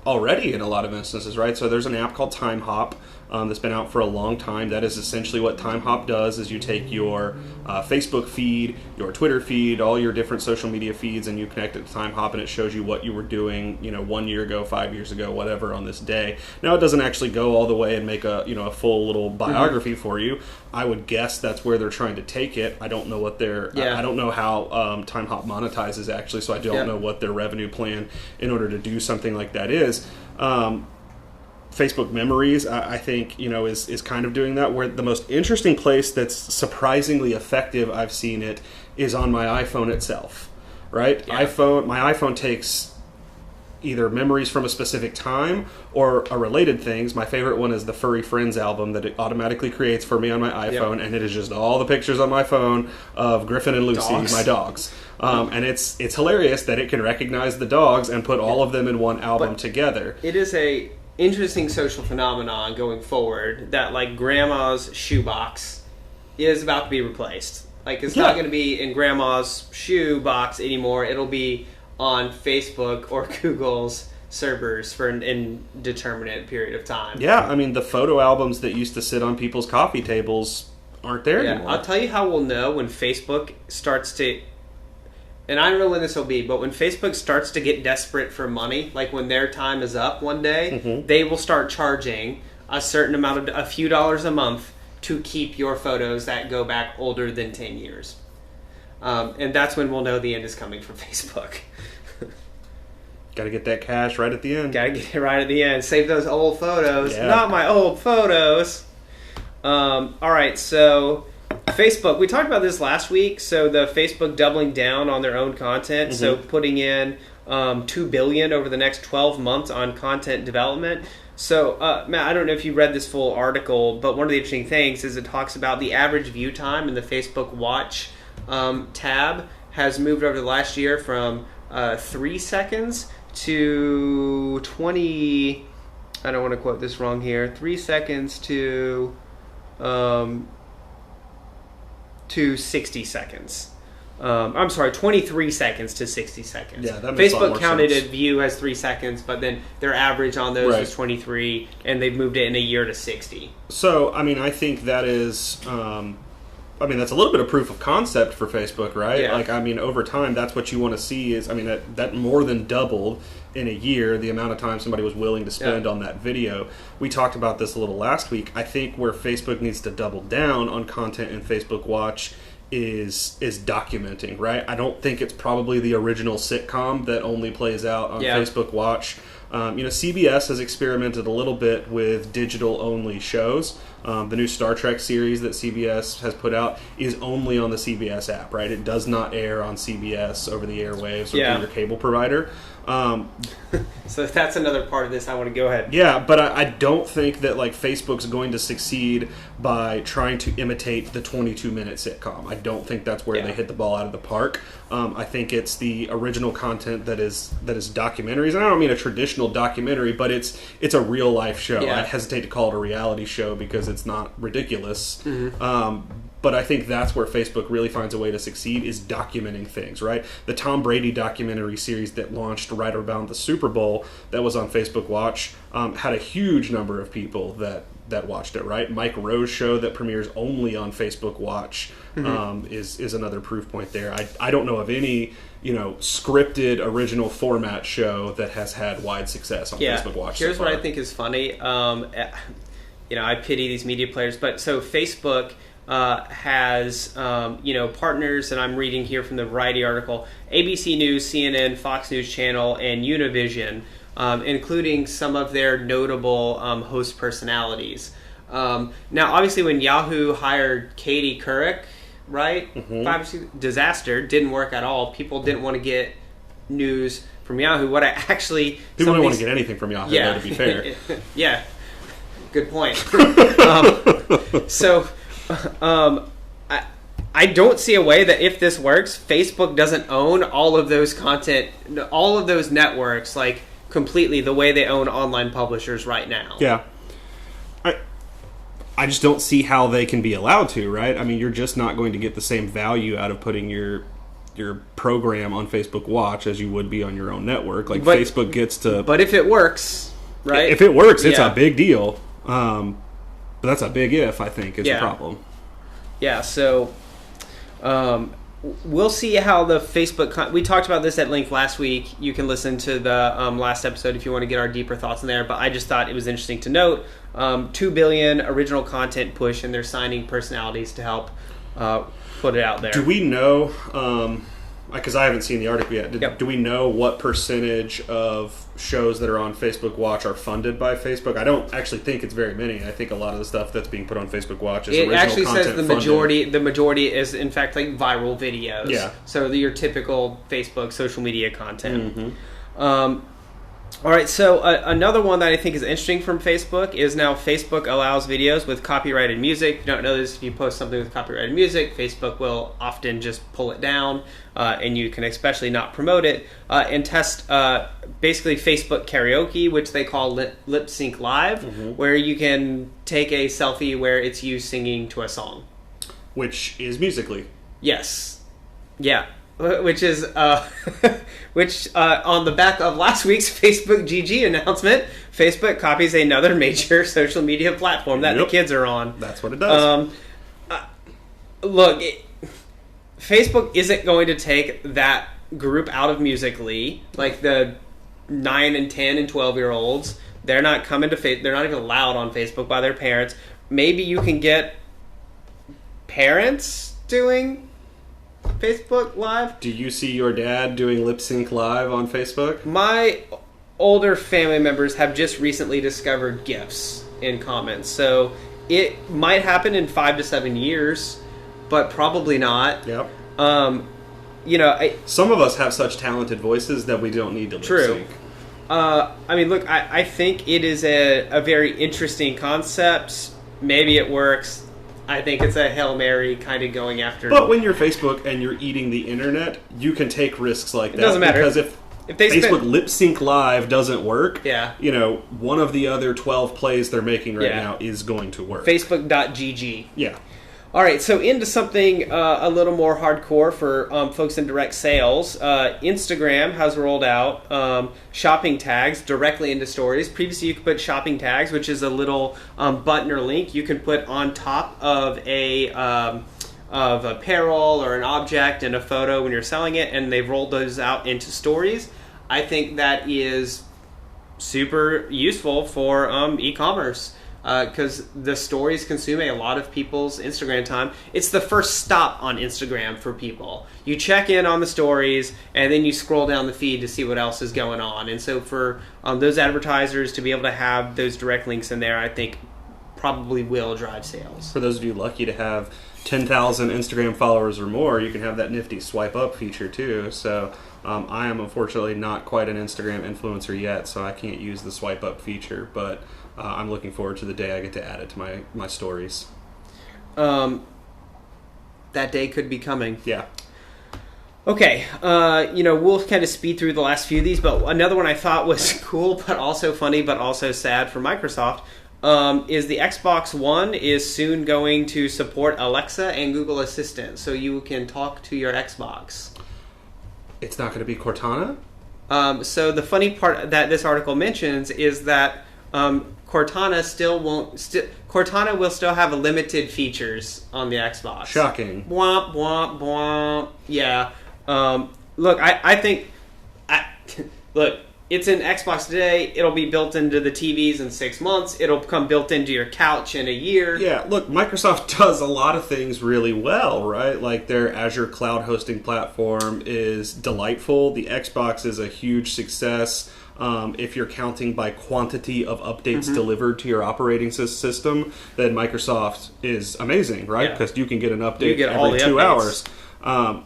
[SPEAKER 1] already in a lot of instances, right? So there's an app called Time Hop that's been out for a long time. That is essentially what Time Hop does, is you take your Facebook feed, your Twitter feed, all your different social media feeds, and you connect it to Time Hop, and it shows you what you were doing, 1 year ago, 5 years ago, whatever, on this day. Now, it doesn't actually go all the way and make a full little biography for you. I would guess that's where they're trying to take it. I don't know what I don't know how Time Hop monetizes, actually, so I don't know what their revenue plan in order to do something like that is. Facebook Memories, I think, is kind of doing that. Where the most interesting place that's surprisingly effective I've seen it is on my iPhone itself, right?
[SPEAKER 2] Yeah.
[SPEAKER 1] My iPhone takes either memories from a specific time or a related things. My favorite one is the Furry Friends album that it automatically creates for me on my iPhone, and it is just all the pictures on my phone of Griffin and Lucy, my dogs. And it's hilarious that it can recognize the dogs and put all of them in one album together.
[SPEAKER 2] It is a interesting social phenomenon going forward that, like, grandma's shoebox is about to be replaced. Like, it's not going to be in grandma's shoebox anymore. It'll be on Facebook or Google's servers for an indeterminate period of time.
[SPEAKER 1] Yeah, I mean, the photo albums that used to sit on people's coffee tables aren't there anymore.
[SPEAKER 2] I'll tell you how we'll know when Facebook starts to... And I don't know when this will be, but when Facebook starts to get desperate for money, like when their time is up one day, they will start charging a certain amount of a few dollars a month to keep your photos that go back older than 10 years. And that's when we'll know the end is coming for Facebook.
[SPEAKER 1] Got to get that cash right at the end.
[SPEAKER 2] Got to get it right at the end. Save those old photos. Yeah. Not my old photos. All right, so... Facebook, we talked about this last week. So the Facebook doubling down on their own content, so putting in $2 billion over the next 12 months on content development. So Matt, I don't know if you read this full article, but one of the interesting things is it talks about the average view time in the Facebook Watch tab has moved over the last year from 3 seconds to 20. I don't want to quote this wrong here. 3 seconds to 60 seconds. I'm sorry, 23 seconds to 60 seconds.
[SPEAKER 1] Yeah, that makes a lot
[SPEAKER 2] Facebook
[SPEAKER 1] more
[SPEAKER 2] counted
[SPEAKER 1] sense.
[SPEAKER 2] a view as 3 seconds, but then their average on those
[SPEAKER 1] Right.
[SPEAKER 2] was 23, and they've moved it in a year to 60.
[SPEAKER 1] So, I mean, I think that is, that's a little bit of proof of concept for Facebook, right?
[SPEAKER 2] Yeah.
[SPEAKER 1] Like, I mean, over time, that's what you want to see is, I mean, that more than doubled in a year the amount of time somebody was willing to spend on that video. We talked about this a little last week. I think where Facebook needs to double down on content in Facebook Watch is documenting, right? I don't think it's probably the original sitcom that only plays out on Facebook Watch. CBS has experimented a little bit with digital-only shows. The new Star Trek series that CBS has put out is only on the CBS app, right? It does not air on CBS over the airwaves or through your cable provider.
[SPEAKER 2] So that's another part of this. I want to go ahead.
[SPEAKER 1] Yeah, but I don't think that like Facebook's going to succeed by trying to imitate the 22-minute sitcom. I don't think that's where they hit the ball out of the park. I think it's the original content that is documentaries. And I don't mean a traditional documentary, but it's a real life show.
[SPEAKER 2] Yeah.
[SPEAKER 1] I hesitate to call it a reality show because it's not ridiculous.
[SPEAKER 2] Mm-hmm.
[SPEAKER 1] But I think that's where Facebook really finds a way to succeed is documenting things, right? The Tom Brady documentary series that launched right around the Super Bowl that was on Facebook Watch had a huge number of people that watched it, right? Mike Rowe's show that premieres only on Facebook Watch is another proof point there. I don't know of any scripted original format show that has had wide success on Facebook Watch.
[SPEAKER 2] Here's
[SPEAKER 1] so
[SPEAKER 2] what
[SPEAKER 1] far.
[SPEAKER 2] I think is funny. I pity these media players, but so Facebook has partners, and I'm reading here from the Variety article, ABC News, CNN, Fox News Channel, and Univision, including some of their notable host personalities. Now, obviously, when Yahoo hired Katie Couric, right? Disaster, didn't work at all. People didn't want to get news from Yahoo. What I actually...
[SPEAKER 1] People don't want to get anything from Yahoo, though, to be fair.
[SPEAKER 2] Yeah, good point. I don't see a way that if this works, Facebook doesn't own all of those content, all of those networks, like completely the way they own online publishers right now.
[SPEAKER 1] Yeah. I just don't see how they can be allowed to, right? I mean, you're just not going to get the same value out of putting your program on Facebook Watch as you would be on your own network. Like, Facebook gets to...
[SPEAKER 2] But if it works, right?
[SPEAKER 1] If it works, it's a big deal. But that's a big if, I think, is the problem.
[SPEAKER 2] Yeah, so we'll see how the Facebook... we talked about this at length last week. You can listen to the last episode if you want to get our deeper thoughts in there. But I just thought it was interesting to note 2 billion original content push, and they're signing personalities to help put it out there.
[SPEAKER 1] Do we know... because I haven't seen the article yet. Do we know what percentage of shows that are on Facebook Watch are funded by Facebook? I don't actually think it's very many. I think a lot of the stuff that's being put on Facebook Watch is original content. It actually says
[SPEAKER 2] the majority is in fact like viral videos.
[SPEAKER 1] Yeah.
[SPEAKER 2] So your typical Facebook social media content. All right, so another one that I think is interesting from Facebook is now Facebook allows videos with copyrighted music. If you don't know this, if you post something with copyrighted music, Facebook will often just pull it down, and you can especially not promote it, and test basically Facebook karaoke, which they call Lip Sync Live, where you can take a selfie where it's you singing to a song.
[SPEAKER 1] Which is Musical.ly.
[SPEAKER 2] Yes. Yeah. Which is, on the back of last week's Facebook GG announcement, Facebook copies another major social media platform that the kids are on.
[SPEAKER 1] That's what it does.
[SPEAKER 2] Look, Facebook isn't going to take that group out of Musical.ly, like the 9 and 10 and 12-year-olds. They're not coming to they're not even allowed on Facebook by their parents. Maybe you can get parents doing Facebook Live.
[SPEAKER 1] Do you see your dad doing Lip Sync Live on Facebook?
[SPEAKER 2] My older family members have just recently discovered GIFs in comments, so it might happen in 5 to 7 years, but probably not.
[SPEAKER 1] Yep.
[SPEAKER 2] Some
[SPEAKER 1] of us have such talented voices that we don't need to lip sync.
[SPEAKER 2] Look, I think it is a very interesting concept. Maybe it works. I think it's a Hail Mary kind of going after.
[SPEAKER 1] But when you're Facebook and you're eating the internet, you can take risks like that. It
[SPEAKER 2] doesn't matter.
[SPEAKER 1] Because if Facebook Lip Sync Live doesn't work, one of the other 12 plays they're making right now is going to work.
[SPEAKER 2] Facebook.gg.
[SPEAKER 1] Yeah.
[SPEAKER 2] All right, so into something a little more hardcore for folks in direct sales. Instagram has rolled out shopping tags directly into stories. Previously, you could put shopping tags, which is a little button or link you can put on top of of apparel or an object and a photo when you're selling it, and they've rolled those out into stories. I think that is super useful for e-commerce. Because the stories consume a lot of people's Instagram time. It's the first stop on Instagram for people. You check in on the stories, and then you scroll down the feed to see what else is going on. And so for those advertisers to be able to have those direct links in there, I think probably will drive sales.
[SPEAKER 1] For those of you lucky to have 10,000 Instagram followers or more, you can have that nifty swipe up feature too. So I am unfortunately not quite an Instagram influencer yet, so I can't use the swipe up feature, but I'm looking forward to the day I get to add it to my stories.
[SPEAKER 2] That day could be coming.
[SPEAKER 1] Yeah.
[SPEAKER 2] Okay, we'll kind of speed through the last few of these, but another one I thought was cool, but also funny, but also sad for Microsoft, is the Xbox One is soon going to support Alexa and Google Assistant, so you can talk to your Xbox.
[SPEAKER 1] It's not going to be Cortana?
[SPEAKER 2] So the funny part that this article mentions is that Cortana Cortana will still have limited features on the Xbox.
[SPEAKER 1] Shocking.
[SPEAKER 2] Womp, womp, womp. Yeah. Look, I think... Look, it's in Xbox today. It'll be built into the TVs in 6 months. It'll become built into your couch in a year.
[SPEAKER 1] Yeah, look, Microsoft does a lot of things really well, right? Like their Azure cloud hosting platform is delightful. The Xbox is a huge success. If you're counting by quantity of updates delivered to your operating system, then Microsoft is amazing, right? Because you can get an update every 2 hours.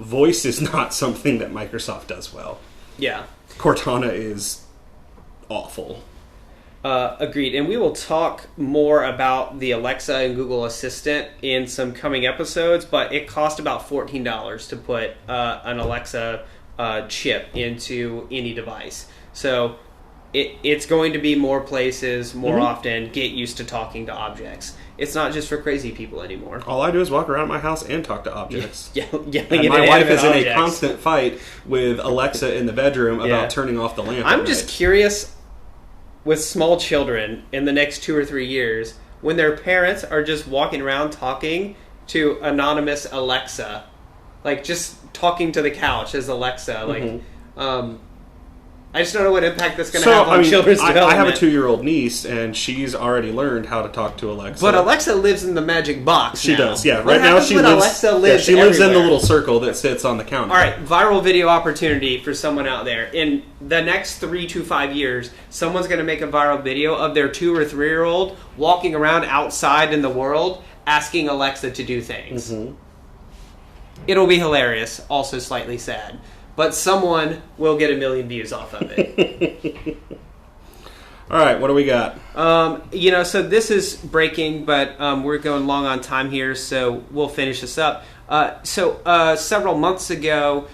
[SPEAKER 1] Voice is not something that Microsoft does well.
[SPEAKER 2] Yeah.
[SPEAKER 1] Cortana is awful.
[SPEAKER 2] Agreed. And we will talk more about the Alexa and Google Assistant in some coming episodes, but it cost about $14 to put an Alexa chip into any device. So it's going to be more places, more often. Get used to talking to objects. It's not just for crazy people anymore.
[SPEAKER 1] All I do is walk around my house and talk to objects.
[SPEAKER 2] And
[SPEAKER 1] my wife is in a constant fight with Alexa in the bedroom about turning off the lamp.
[SPEAKER 2] I'm just curious, with small children in the next 2 or 3 years, when their parents are just walking around talking to anonymous Alexa, like just talking to the couch as Alexa, like I just don't know what impact that's going to have on children's development.
[SPEAKER 1] I have a 2-year-old niece, and she's already learned how to talk to Alexa.
[SPEAKER 2] But Alexa lives in the magic box.
[SPEAKER 1] She does, yeah.
[SPEAKER 2] Right now, she lives
[SPEAKER 1] in the little circle that sits on the counter.
[SPEAKER 2] All right, viral video opportunity for someone out there. In the next 3 to 5 years, someone's going to make a viral video of their 2 or 3-year-old walking around outside in the world asking Alexa to do things. It'll be hilarious, also slightly sad. But someone will get 1 million views off of it.
[SPEAKER 1] All right, what do we got?
[SPEAKER 2] So this is breaking, but we're going long on time here, so we'll finish this up. Several months ago,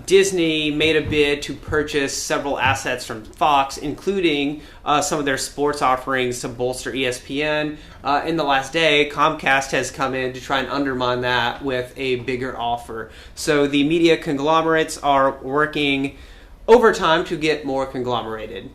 [SPEAKER 2] Disney made a bid to purchase several assets from Fox, including some of their sports offerings to bolster ESPN. In the last day, Comcast has come in to try and undermine that with a bigger offer. So the media conglomerates are working overtime to get more conglomerated.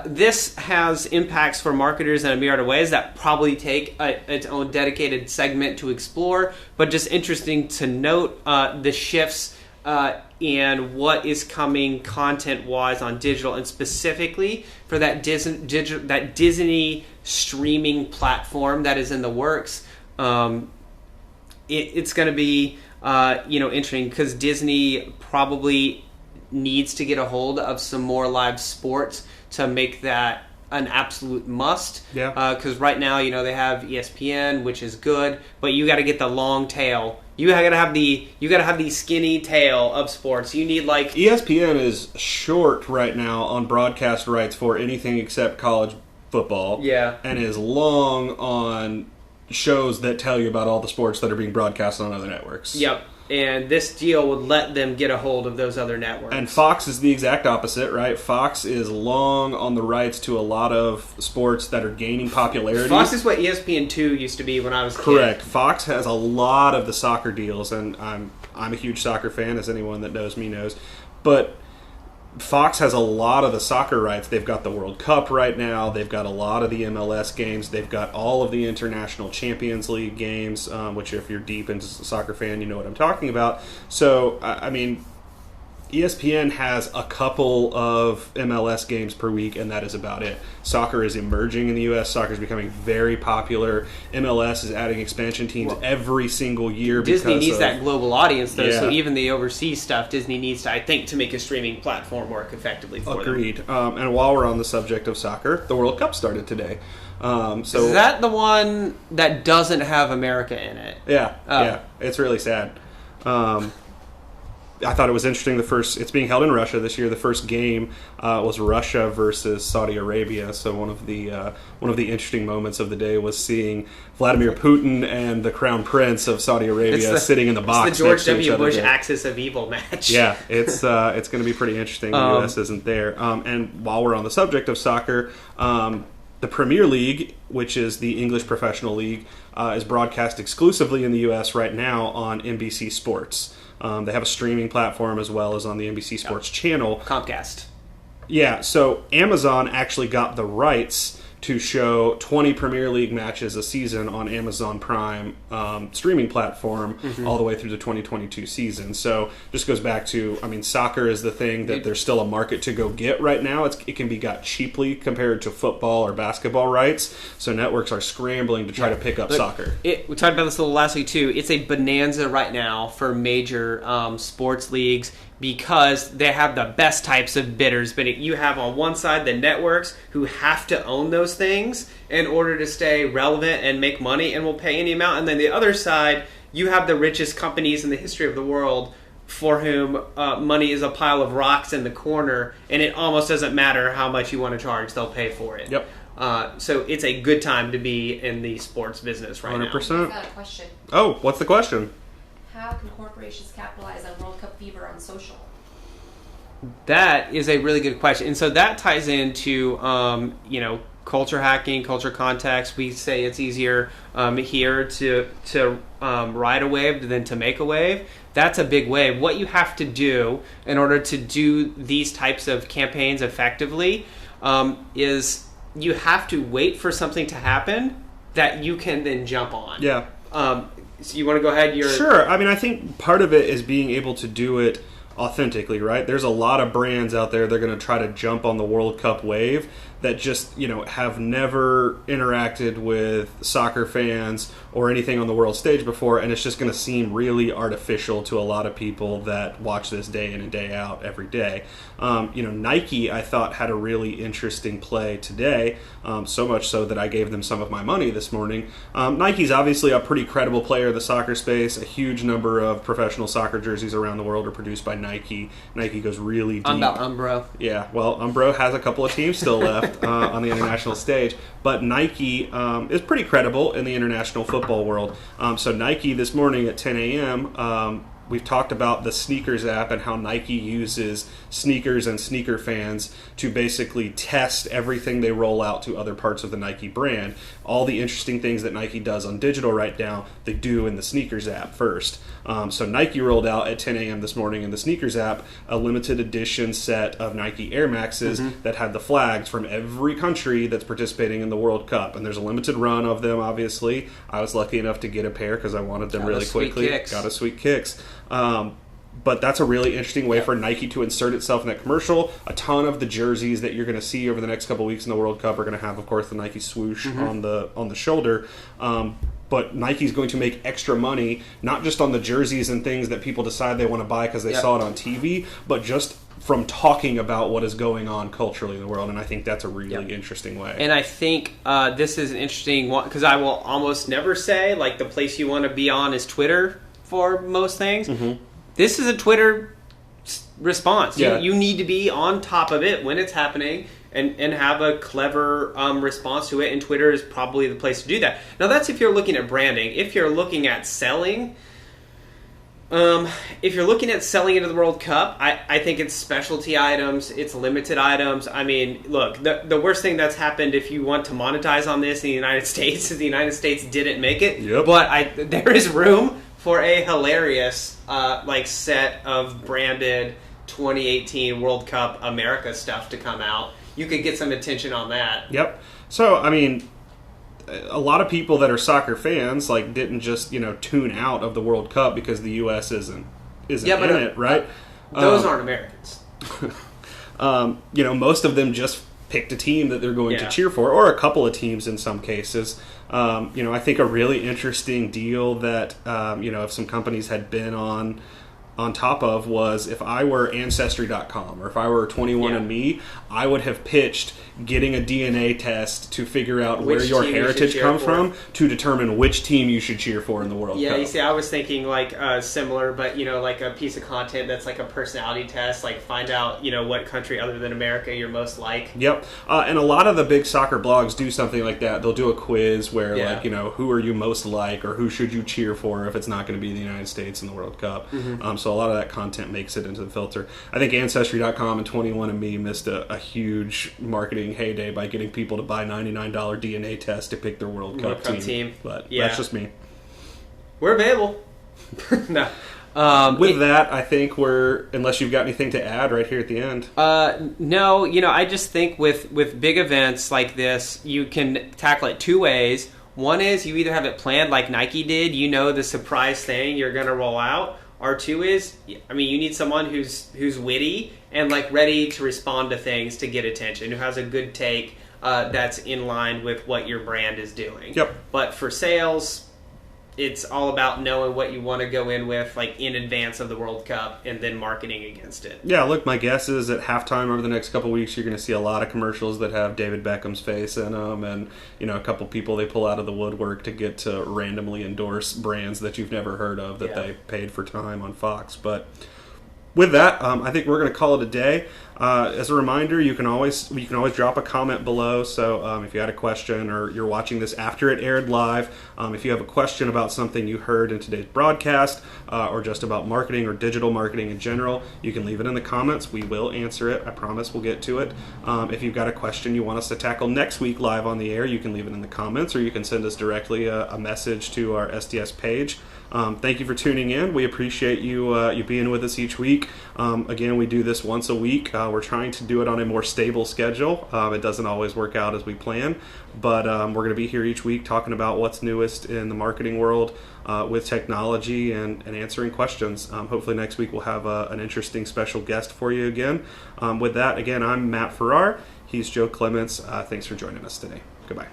[SPEAKER 2] This has impacts for marketers in a myriad of ways that probably take its own dedicated segment to explore, but just interesting to note the shifts and what is coming content-wise on digital, and specifically for that Disney streaming platform that is in the works. It's going to be interesting because Disney probably needs to get a hold of some more live sports to make that an absolute must.
[SPEAKER 1] Yeah.
[SPEAKER 2] Because right now, they have ESPN, which is good, but you got to get the long tail. You got to have the skinny tail of sports. You need
[SPEAKER 1] ESPN is short right now on broadcast rights for anything except college football.
[SPEAKER 2] Yeah.
[SPEAKER 1] And is long on shows that tell you about all the sports that are being broadcast on other networks.
[SPEAKER 2] Yep. And this deal would let them get a hold of those other networks.
[SPEAKER 1] And Fox is the exact opposite, right? Fox is long on the rights to a lot of sports that are gaining popularity.
[SPEAKER 2] Fox is what ESPN2 used to be when I was a kid.
[SPEAKER 1] Correct. Fox has a lot of the soccer deals, and I'm a huge soccer fan, as anyone that knows me knows. But Fox has a lot of the soccer rights. They've got the World Cup right now. They've got a lot of the MLS games. They've got all of the International Champions League games, which if you're deep into soccer fan, you know what I'm talking about. So, I mean, ESPN has a couple of MLS games per week, and that is about it. Soccer is emerging in the U.S. Soccer is becoming very popular. MLS is adding expansion teams every single year.
[SPEAKER 2] Disney needs that global audience, though,
[SPEAKER 1] Yeah.
[SPEAKER 2] so even the overseas stuff, Disney needs to, I think, to make a streaming platform work effectively for them.
[SPEAKER 1] Agreed. And while we're on the subject of soccer, the World Cup started today. So
[SPEAKER 2] Is that the one that doesn't have America in it?
[SPEAKER 1] Yeah,
[SPEAKER 2] Oh.
[SPEAKER 1] yeah, it's really sad. I thought it was interesting. It's being held in Russia this year. The first game was Russia versus Saudi Arabia. So one of the interesting moments of the day was seeing Vladimir Putin and the Crown Prince of Saudi Arabia sitting in the box.
[SPEAKER 2] It's the George
[SPEAKER 1] next to each
[SPEAKER 2] W.
[SPEAKER 1] other
[SPEAKER 2] Bush
[SPEAKER 1] there.
[SPEAKER 2] Axis of Evil match.
[SPEAKER 1] Yeah, it's going to be pretty interesting. The U.S. isn't there. And while we're on the subject of soccer, the Premier League, which is the English professional league, is broadcast exclusively in the U.S. right now on NBC Sports. They have a streaming platform as well as on the NBC Sports channel.
[SPEAKER 2] Comcast.
[SPEAKER 1] Yeah, so Amazon actually got the rights to show 20 Premier League matches a season on Amazon Prime streaming platform all the way through the 2022 season. So just goes back to, I mean, soccer is the thing that there's still a market to go get right now. It can be got cheaply compared to football or basketball rights. So networks are scrambling to try to pick up soccer.
[SPEAKER 2] We talked about this a little last week, too. It's a bonanza right now for major sports leagues because they have the best types of bidders. But you have on one side the networks who have to own those things in order to stay relevant and make money and will pay any amount. And then the other side, you have the richest companies in the history of the world for whom money is a pile of rocks in the corner, and it almost doesn't matter how much you want to charge, they'll pay for it.
[SPEAKER 1] Yep.
[SPEAKER 2] So it's a good time to be in the sports business right
[SPEAKER 1] 100%.
[SPEAKER 3] I've got a question.
[SPEAKER 1] Oh, what's the question?
[SPEAKER 3] How can corporations capitalize on World Cup fever on social?
[SPEAKER 2] That is a really good question. And so that ties into, culture hacking, culture context. We say it's easier here to ride a wave than to make a wave. That's a big wave. What you have to do in order to do these types of campaigns effectively is you have to wait for something to happen that you can then jump on.
[SPEAKER 1] Yeah.
[SPEAKER 2] So you want to go ahead?
[SPEAKER 1] Sure. I mean, I think part of it is being able to do it authentically, right? There's a lot of brands out there that are going to try to jump on the World Cup wave that just, have never interacted with soccer fans or anything on the world stage before, and it's just going to seem really artificial to a lot of people that watch this day in and day out every day. Nike, I thought, had a really interesting play today, so much so that I gave them some of my money this morning. Nike's obviously a pretty credible player in the soccer space. A huge number of professional soccer jerseys around the world are produced by Nike. Nike goes really deep.
[SPEAKER 2] I'm about Umbro.
[SPEAKER 1] Yeah, well, Umbro has a couple of teams still left on the international stage, but Nike is pretty credible in the international football world. So Nike this morning at 10 a.m., we've talked about the sneakers app and how Nike uses sneakers and sneaker fans to basically test everything they roll out to other parts of the Nike brand. All the interesting things that Nike does on digital right now, they do in the sneakers app first. So Nike rolled out at 10 a.m. this morning in the sneakers app a limited edition set of Nike Air Maxes that had the flags from every country that's participating in the World Cup. And there's a limited run of them, obviously. I was lucky enough to get a pair because I wanted them really quickly. Got a sweet kicks. But that's a really interesting way for Nike to insert itself in that commercial. A ton of the jerseys that you're going to see over the next couple of weeks in the World Cup are going to have, of course, the Nike swoosh on the shoulder. But Nike's going to make extra money, not just on the jerseys and things that people decide they want to buy because they saw it on TV, but just from talking about what is going on culturally in the world. And I think that's a really interesting way.
[SPEAKER 2] And I think this is an interesting one because I will almost never say, like, the place you want to be on is Twitter for most things. This is a Twitter response. You need to be on top of it when it's happening and have a clever response to it. And Twitter is probably the place to do that. Now, that's if you're looking at branding. If you're looking at selling, into the World Cup, I think it's specialty items, it's limited items. I mean, look, the worst thing that's happened if you want to monetize on this in the United States is the United States didn't make it.
[SPEAKER 1] Yep.
[SPEAKER 2] But there is room for a hilarious set of branded 2018 World Cup America stuff to come out. You could get some attention on that.
[SPEAKER 1] Yep. So, I mean, a lot of people that are soccer fans didn't just tune out of the World Cup because the U.S. isn't in it, right?
[SPEAKER 2] Those aren't Americans.
[SPEAKER 1] Most of them just picked a team that they're going to cheer for, or a couple of teams in some cases. I think a really interesting deal that if some companies had been on top of was if I were Ancestry.com or if I were 21andMe, I would have pitched getting a DNA test to figure out where your heritage comes from to determine which team you should cheer for in the World Cup.
[SPEAKER 2] Yeah, you see, I was thinking similar, but like a piece of content that's like a personality test, like find out what country other than America you're most like.
[SPEAKER 1] Yep, and a lot of the big soccer blogs do something like that. They'll do a quiz where who are you most like, or who should you cheer for if it's not going to be the United States in the World Cup. Mm-hmm. So a lot of that content makes it into the filter. I think Ancestry.com and 21andMe missed a huge marketing heyday by getting people to buy $99 DNA tests to pick their World Cup team. But that's just me.
[SPEAKER 2] We're available. No.
[SPEAKER 1] With that, I think unless you've got anything to add right here at the end.
[SPEAKER 2] No, I just think with big events like this, you can tackle it two ways. One is you either have it planned like Nike did, the surprise thing you're going to roll out. Or two is, you need someone who's witty and ready to respond to things to get attention, who has a good take that's in line with what your brand is doing.
[SPEAKER 1] Yep.
[SPEAKER 2] But for sales, it's all about knowing what you want to go in with in advance of the World Cup and then marketing against it.
[SPEAKER 1] Yeah, look, my guess is at halftime over the next couple of weeks, you're going to see a lot of commercials that have David Beckham's face in them, and a couple people they pull out of the woodwork to get to randomly endorse brands that you've never heard of that they paid for time on Fox. But with that, I think we're going to call it a day. As a reminder, you can always drop a comment below. So if you had a question or you're watching this after it aired live, if you have a question about something you heard in today's broadcast or just about marketing or digital marketing in general, you can leave it in the comments. We will answer it. I promise we'll get to it. If you've got a question you want us to tackle next week live on the air, you can leave it in the comments, or you can send us directly a message to our SDS page. Thank you for tuning in. We appreciate you being with us each week. Again, we do this once a week. We're trying to do it on a more stable schedule. It doesn't always work out as we plan, but we're going to be here each week talking about what's newest in the marketing world with technology and answering questions. Hopefully next week we'll have an interesting special guest for you again. With that, again, I'm Matt Farrar. He's Joe Clements. Thanks for joining us today. Goodbye.